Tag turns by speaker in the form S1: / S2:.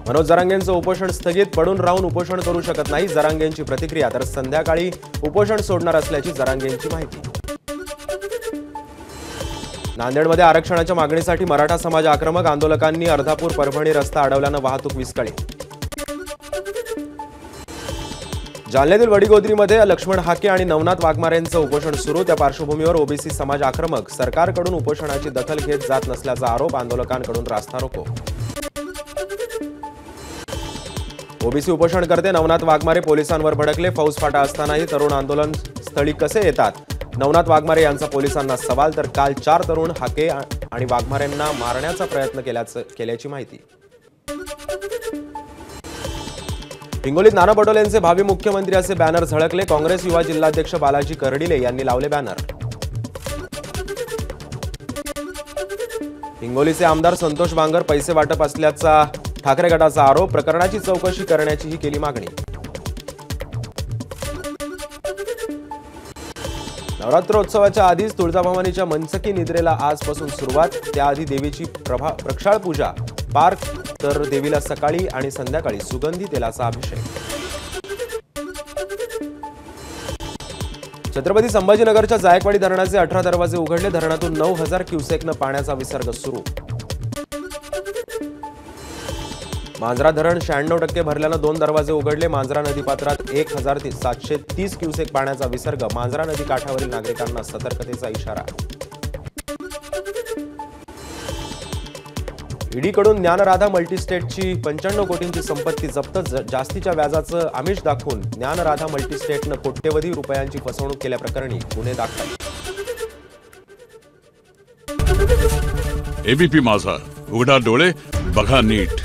S1: मनोज जरांगेंचं उपोषण स्थगित, पडून राहून उपोषण करू शकत नाही जरांगेंची प्रतिक्रिया, तर संध्याकाळी उपोषण सोडणार असल्याची जरांगेंची माहिती। नांदेडमध्ये आरक्षणाच्या मागणीसाठी मराठा समाज आक्रमक, आंदोलकांनी अर्धापूर परभणी रस्ता अडवल्यानं वाहतूक विस्कळीत। जालन्यातील वडीगोद्रीमध्ये लक्ष्मण हाके आणि नवनाथ वाघमारेंचं उपोषण सुरू, त्या पार्श्वभूमीवर ओबीसी समाज आक्रमक सरकारकडून उपोषणाची दखल घेत जात नसल्याचा आरोप, आंदोलकांकडून रास्ता रोको। ओबीसी उपोषणकर्ते नवनाथ वाघमारे पोलिसांवर भडकले, फौजफाटा असतानाही तरुण आंदोलन स्थळी कसे येतात? नवनाथ वाघमारे यांचा पोलिसांना सवाल, तर काल 4 तरुण हाके आणि वाघमारेंना मारण्याचा प्रयत्न केल्याची माहिती। हिंगोलीत नाना पटोलेंचे भावी मुख्यमंत्री असे बॅनर झळकले, काँग्रेस युवा जिल्हाध्यक्ष बालाजी कर्डिले यांनी लावले बॅनर। हिंगोलीचे आमदार संतोष बांगर पैसे वाटप असल्याचा ठाकरे गटाचा आरोप, प्रकरणाची चौकशी करण्याचीही केली मागणी। नवरात्रोत्सवाच्या आधीच तुळजाभवानीच्या मंचकी निद्रेला आजपासून सुरुवात, त्याआधी देवीची प्रक्षाळ पूजा पार, तर देवीला सकाळी आणि संध्याकाळी सुगंधी तेलाचा अभिषेक। छत्रपती संभाजीनगरच्या जायकवाडी धरणाचे 18 दरवाजे उघडले, धरणातून 9000 क्युसेकनं पाण्याचा विसर्ग सुरू। मांजरा धरण 96% भरल्यानं 2 दरवाजे उघडले, मांजरा नदीपात्रात 1730 क्युसेक पाण्याचा विसर्ग, मांजरा नदी काठावरील नागरिकांना सतर्कतेचा इशारा। ईडीकडून ज्ञानराधा मल्टीस्टेटची 95 कोटींची संपत्ती जप्त, जास्तीच्या व्याजाचं आमिष दाखवून ज्ञानराधा मल्टीस्टेटनं कोट्यवधी रुपयांची फसवणूक केल्याप्रकरणी गुन्हे दाखल।
S2: एबीपी माझा, उघडा डोळे बघा नीट।